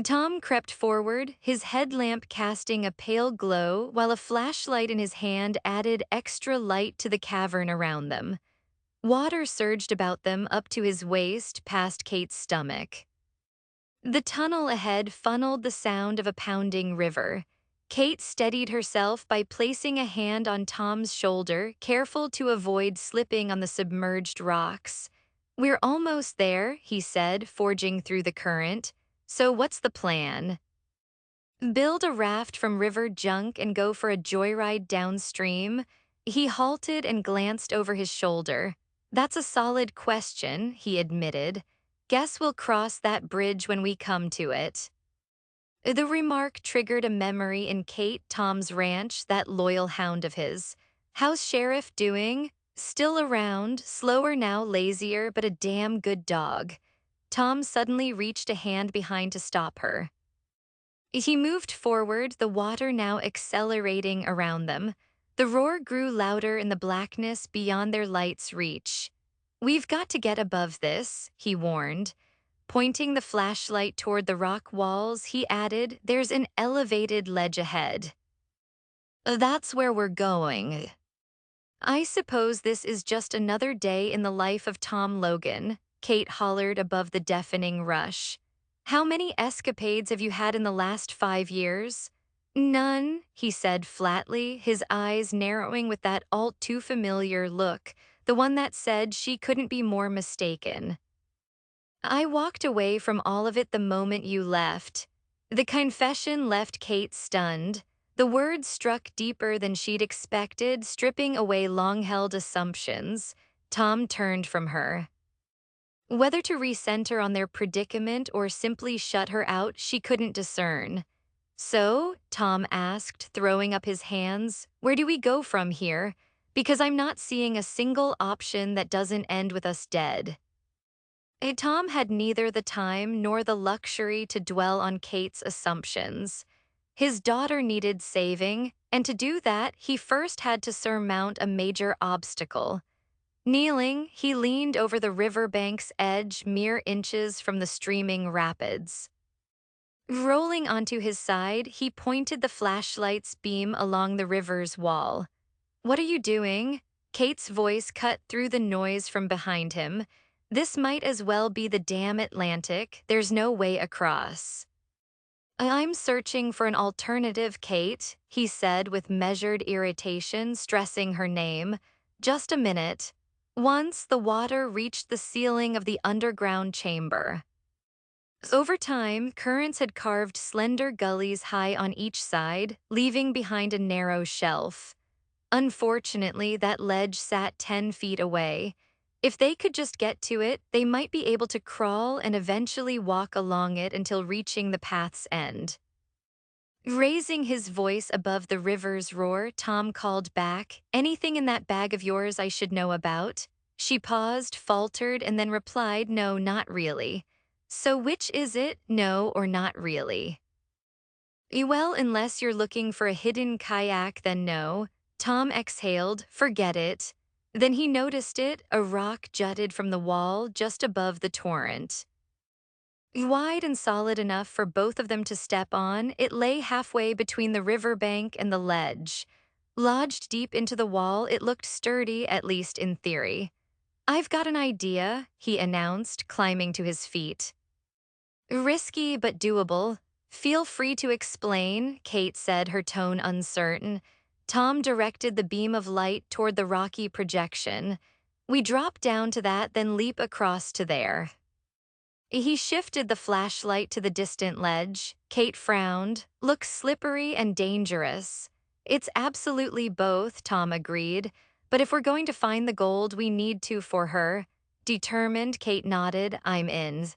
Tom crept forward, his headlamp casting a pale glow while a flashlight in his hand added extra light to the cavern around them. Water surged about them up to his waist past Kate's stomach. The tunnel ahead funneled the sound of a pounding river. Kate steadied herself by placing a hand on Tom's shoulder, careful to avoid slipping on the submerged rocks. "We're almost there," he said, forging through the current. "So what's the plan?" "Build a raft from river junk and go for a joyride downstream?" He halted and glanced over his shoulder. "That's a solid question," he admitted. "Guess we'll cross that bridge when we come to it." The remark triggered a memory in Kate Tom's ranch, that loyal hound of his. "How's Sheriff doing?" "Still around, slower now, lazier, but a damn good dog." Tom suddenly reached a hand behind to stop her. He moved forward, the water now accelerating around them. The roar grew louder in the blackness beyond their light's reach. "We've got to get above this," he warned. Pointing the flashlight toward the rock walls, he added, "There's an elevated ledge ahead." "That's where we're going." "I suppose this is just another day in the life of Tom Logan," Kate hollered above the deafening rush. "How many escapades have you had in the last 5 years?" "None," he said flatly, his eyes narrowing with that all-too-familiar look, the one that said she couldn't be more mistaken. "I walked away from all of it the moment you left." The confession left Kate stunned. The words struck deeper than she'd expected, stripping away long-held assumptions. Tom turned from her. Whether to recenter on their predicament or simply shut her out, she couldn't discern. "So," Tom asked, throwing up his hands, "where do we go from here? Because I'm not seeing a single option that doesn't end with us dead." Tom had neither the time nor the luxury to dwell on Kate's assumptions. His daughter needed saving, and to do that, he first had to surmount a major obstacle. Kneeling, he leaned over the riverbank's edge mere inches from the streaming rapids. Rolling onto his side, he pointed the flashlight's beam along the river's wall. "What are you doing?" Kate's voice cut through the noise from behind him. "This might as well be the damn Atlantic. There's no way across." "I'm searching for an alternative, Kate," he said with measured irritation, stressing her name. "Just a minute." Once the water reached the ceiling of the underground chamber. Over time, currents had carved slender gullies high on each side, leaving behind a narrow shelf. Unfortunately, that ledge sat 10 feet away. If they could just get to it, they might be able to crawl and eventually walk along it until reaching the path's end. Raising his voice above the river's roar, Tom called back, "Anything in that bag of yours I should know about?" She paused, faltered, and then replied, "No, not really." "So which is it, no or not really?" "Well, unless you're looking for a hidden kayak, then no." Tom exhaled, "Forget it." Then he noticed it, a rock jutted from the wall just above the torrent. Wide and solid enough for both of them to step on, it lay halfway between the riverbank and the ledge. Lodged deep into the wall, it looked sturdy, at least in theory. "I've got an idea," he announced, climbing to his feet. "Risky but doable." "Feel free to explain," Kate said, her tone uncertain. Tom directed the beam of light toward the rocky projection. "We drop down to that, then leap across to there." He shifted the flashlight to the distant ledge. Kate frowned. "Looks slippery and dangerous." "It's absolutely both," Tom agreed. "But if we're going to find the gold, we need to for her." Determined, Kate nodded. "I'm in."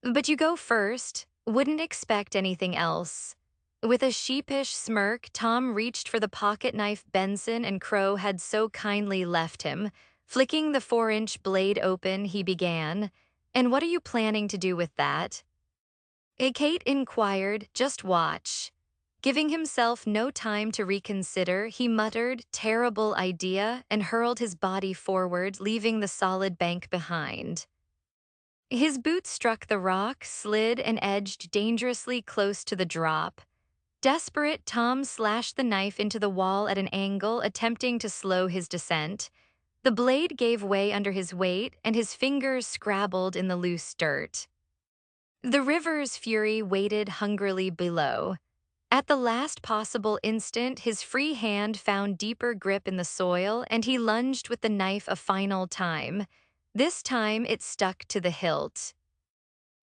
"But you go first." "Wouldn't expect anything else." With a sheepish smirk, Tom reached for the pocket knife Benson and Crow had so kindly left him. Flicking the 4-inch blade open, he began, "And what are you planning to do with that?" Kate inquired. "Just watch." Giving himself no time to reconsider, he muttered, "Terrible idea," and hurled his body forward, leaving the solid bank behind. His boot struck the rock, slid, and edged dangerously close to the drop. Desperate, Tom slashed the knife into the wall at an angle, attempting to slow his descent. The blade gave way under his weight, and his fingers scrabbled in the loose dirt. The river's fury waited hungrily below. At the last possible instant, his free hand found deeper grip in the soil, and he lunged with the knife a final time. This time, it stuck to the hilt.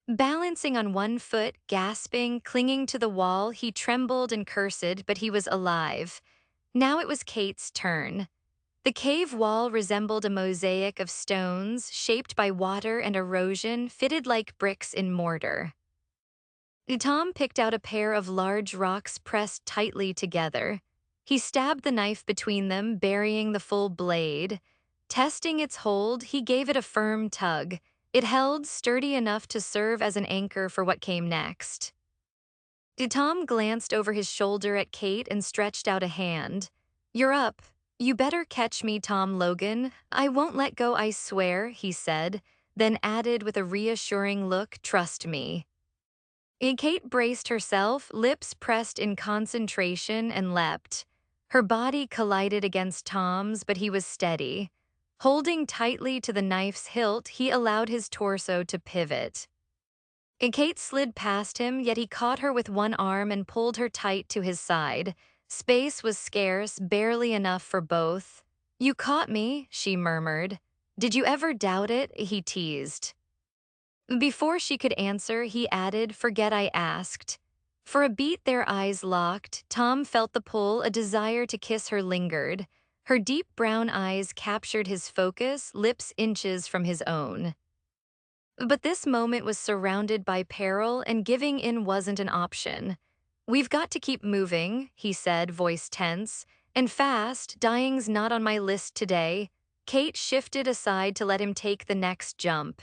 Balancing on one foot, gasping, clinging to the wall, he trembled and cursed, but he was alive. Now it was Kate's turn. The cave wall resembled a mosaic of stones, shaped by water and erosion, fitted like bricks in mortar. Tom picked out a pair of large rocks pressed tightly together. He stabbed the knife between them, burying the full blade. Testing its hold, he gave it a firm tug. It held, sturdy enough to serve as an anchor for what came next. Tom glanced over his shoulder at Kate and stretched out a hand. "You're up. You better catch me, Tom Logan. I won't let go, I swear," he said, then added with a reassuring look, "Trust me." Kate braced herself, lips pressed in concentration, and leapt. Her body collided against Tom's, but he was steady. Holding tightly to the knife's hilt, he allowed his torso to pivot. Kate slid past him, yet he caught her with one arm and pulled her tight to his side. Space was scarce, barely enough for both. "You caught me," she murmured. "Did you ever doubt it?" he teased. Before she could answer, he added, "Forget I asked." For a beat, their eyes locked. Tom felt the pull, a desire to kiss her lingered. Her deep brown eyes captured his focus, lips inches from his own. But this moment was surrounded by peril, and giving in wasn't an option. "We've got to keep moving," he said, voice tense. "And fast, dying's not on my list today." Kate shifted aside to let him take the next jump.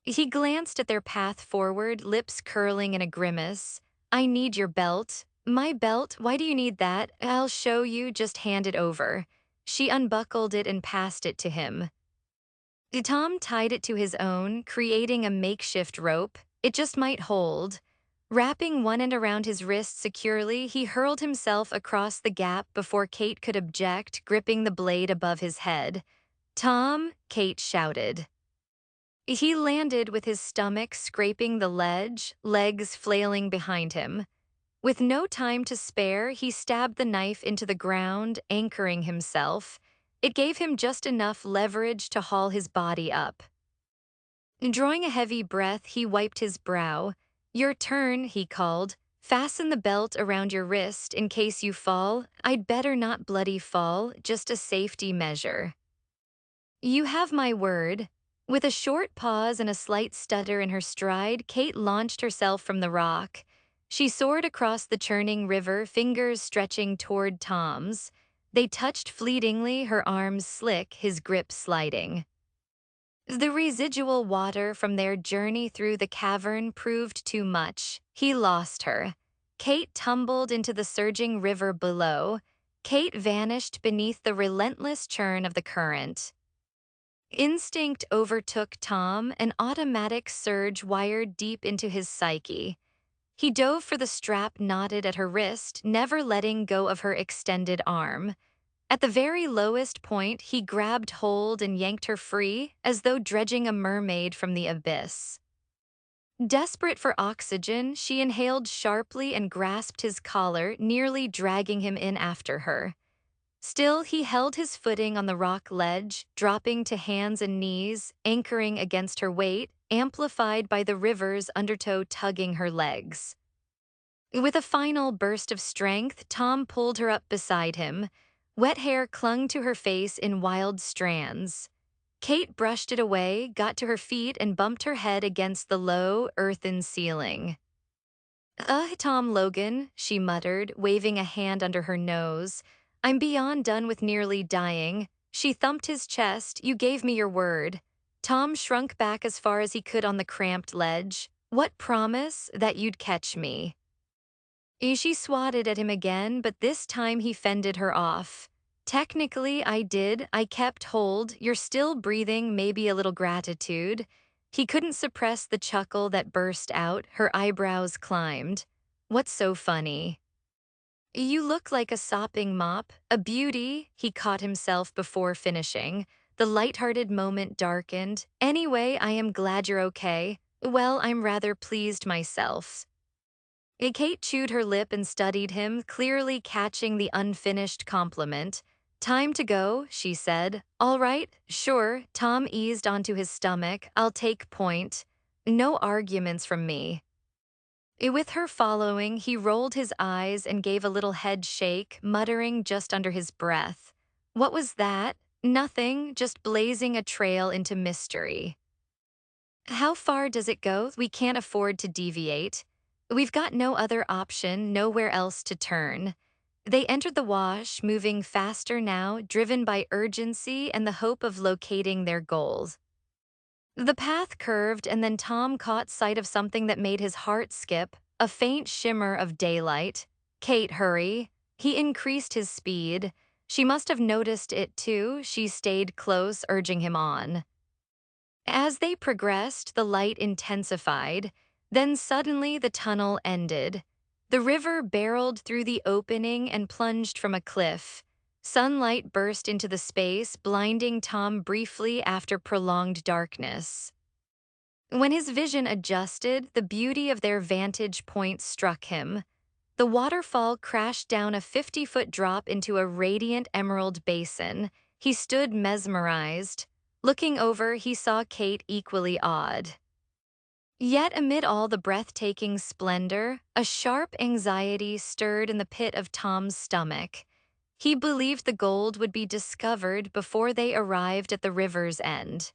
He glanced at their path forward, lips curling in a grimace. "I need your belt." "My belt? Why do you need that?" "I'll show you, just hand it over." She unbuckled it and passed it to him. Tom tied it to his own, creating a makeshift rope. It just might hold. Wrapping one end around his wrist securely, he hurled himself across the gap before Kate could object, gripping the blade above his head. "Tom!" Kate shouted. He landed with his stomach scraping the ledge, legs flailing behind him. With no time to spare, he stabbed the knife into the ground, anchoring himself. It gave him just enough leverage to haul his body up. Drawing a heavy breath, he wiped his brow. "Your turn," he called. "Fasten the belt around your wrist in case you fall." "I'd better not bloody fall, just a safety measure." "You have my word." With a short pause and a slight stutter in her stride, Kate launched herself from the rock. She soared across the churning river, fingers stretching toward Tom's. They touched fleetingly, her arms slick, his grip sliding. The residual water from their journey through the cavern proved too much. He lost her. Kate tumbled into the surging river below. Kate vanished beneath the relentless churn of the current. Instinct overtook Tom, an automatic surge wired deep into his psyche. He dove for the strap knotted at her wrist, never letting go of her extended arm. At the very lowest point, he grabbed hold and yanked her free, as though dredging a mermaid from the abyss. Desperate for oxygen, she inhaled sharply and grasped his collar, nearly dragging him in after her. Still, he held his footing on the rock ledge, dropping to hands and knees, anchoring against her weight, amplified by the river's undertow tugging her legs. With a final burst of strength, Tom pulled her up beside him. Wet hair clung to her face in wild strands. Kate brushed it away, got to her feet, and bumped her head against the low, earthen ceiling. Tom Logan," she muttered, waving a hand under her nose. "I'm beyond done with nearly dying." She thumped his chest. "You gave me your word." Tom shrunk back as far as he could on the cramped ledge. "What promise? That you'd catch me." She swatted at him again, but this time he fended her off. "Technically, I did. I kept hold. You're still breathing, maybe a little gratitude." He couldn't suppress the chuckle that burst out, her eyebrows climbed. What's so funny? You look like a sopping mop, a beauty, he caught himself before finishing. The light-hearted moment darkened. Anyway, I am glad you're okay. Well, I'm rather pleased myself. Kate chewed her lip and studied him, clearly catching the unfinished compliment. Time to go, she said. All right, sure. Tom eased onto his stomach. I'll take point. No arguments from me. With her following, he rolled his eyes and gave a little head shake, muttering just under his breath. What was that? Nothing, just blazing a trail into mystery. How far does it go? We can't afford to deviate. We've got no other option, nowhere else to turn. They entered the wash, moving faster now, driven by urgency and the hope of locating their goals. The path curved, and then Tom caught sight of something that made his heart skip, a faint shimmer of daylight. Kate, hurry. He increased his speed. She must have noticed it too. She stayed close, urging him on. As they progressed, the light intensified. Then suddenly the tunnel ended. The river barreled through the opening and plunged from a cliff. Sunlight burst into the space, blinding Tom briefly after prolonged darkness. When his vision adjusted, the beauty of their vantage point struck him. The waterfall crashed down a 50-foot drop into a radiant emerald basin. He stood mesmerized. Looking over, he saw Kate equally awed. Yet amid all the breathtaking splendor, a sharp anxiety stirred in the pit of Tom's stomach. He believed the gold would be discovered before they arrived at the river's end.